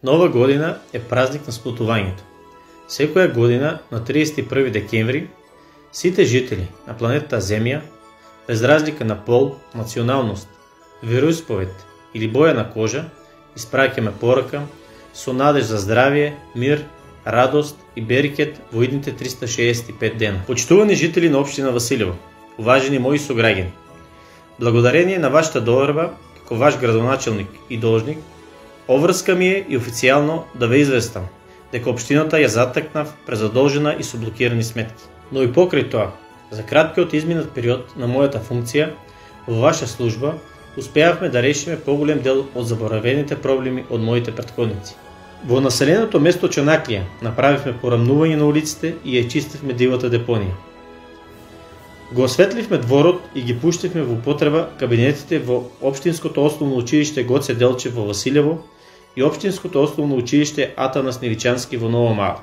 Нова година е празник на сплотувањето. Секоја година на 31 декември сите жители на планетата Земја, без разлика на пол, националност, вероисповед или боја на кожа, испраќаме порака со надеж за здравје, мир, радост и берикет во идните 365 дена. Почитувани жители на општина Василево, уважени мои сограѓани, благодарение на вашата доверба како ваш градоначелник и должник, обврска ми е и официјално да ве известам дека општината ја затекнав презадолжена и со блокирани сметки. Но и покрај тоа, за краткиот изминат период на мојата функција во ваша служба, успеавме да решиме поголем дел од заборавените проблеми од моите претходници. Во населеното место Чанаклија направивме порамнување на улиците и ја чистивме дивата депонија. Го осветливме дворот и ги пуштивме во употреба кабинетите во Општинското основно училиште Гоце Делчев во Василево и Општинското основно училиште Атанас Нивичански во Нова Мала,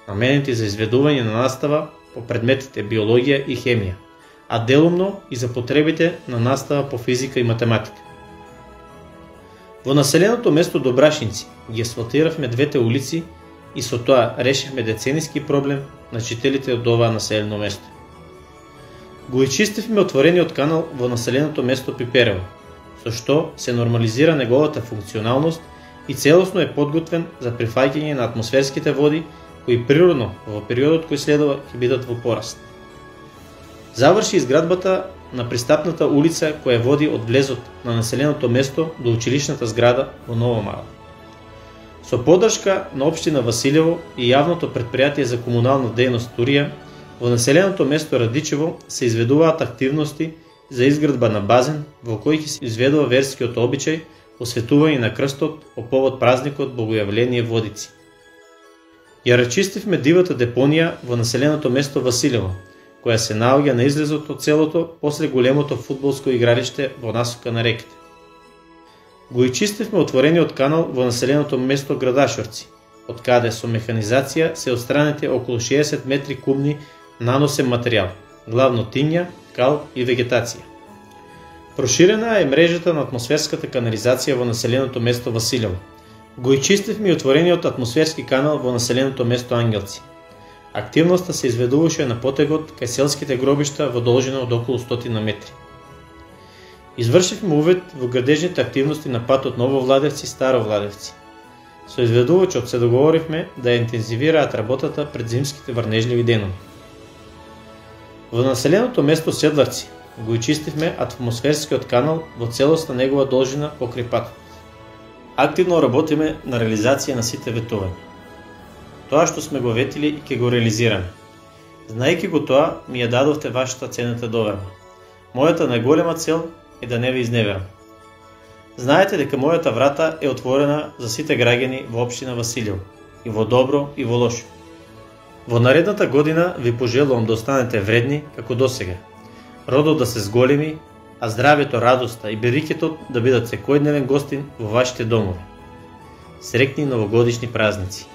наменети за изведување на настава по предметите биологија и хемија, а делумно и за потребите на настава по физика и математика. Во населеното место Добрашинци ги асфалтиравме двете улици и со тоа решивме децениски проблем на жителите од оваа населено место. Го изчистивме отворениот канал во населеното место Пиперево, со што се нормализира неговата функционалност и целосно е подготвен за прифаќање на атмосферските води кои природно во периодот кој следува ќе бидат во пораст. Заврши изградбата на пристапната улица која води од влезот на населеното место до училишната зграда во Нова Мала. Со поддршка на општина Василево и јавното претпријатие за комунална дејност Турија, во населеното место Радичево се изведуваат активности за изградба на базен во кој ќе се изведува верскиот обичај осветување на крстот по повод празникот Богојавление Водици. Ја рачистивме дивата депонија во населеното место Василево, која се наоѓа на излезот од селото после големото фудбалско игралиште во насока на реките. Го изчистивме отворениот канал во населеното место Градашорци, од каде со механизација се отстранети околу 60 метри кубни наносен материјал, главно тиња, кал и вегетација. Проширена е мрежата на атмосферската канализација во населеното место Василево. Го изчистивме и отворениот атмосферски канал во населеното место Ангелци. Активноста се изведуваше на потегот кај селските гробишта во должина од околу 100 метри. Извршивме увид во градежните активности на патот Ново Владевци – Старо Владевци. Со изведувачот се договоривме да ја интензивираат работата пред зимските врнежливи денови. Во населеното место Седларци го изчистивме атмосферскиот канал во целоста негова должина покрај патот. Активно работиме на реализација на сите ветувања. Тоа што сме го ветили и ќе го реализираме. Знаејќи го тоа, ми ја дадовте вашата ценета доверба. Мојата најголема цел е да не ве изневерам. Знаете дека мојата врата е отворена за сите граѓани во општина Василево, и во добро и во лошо. Во наредната година ви пожелувам да останете вредни како досега, родот да се зголеми, а здравјето, радоста и берикетот да бидат секојдневен гостин во вашите домови. Среќни новогодишни празници!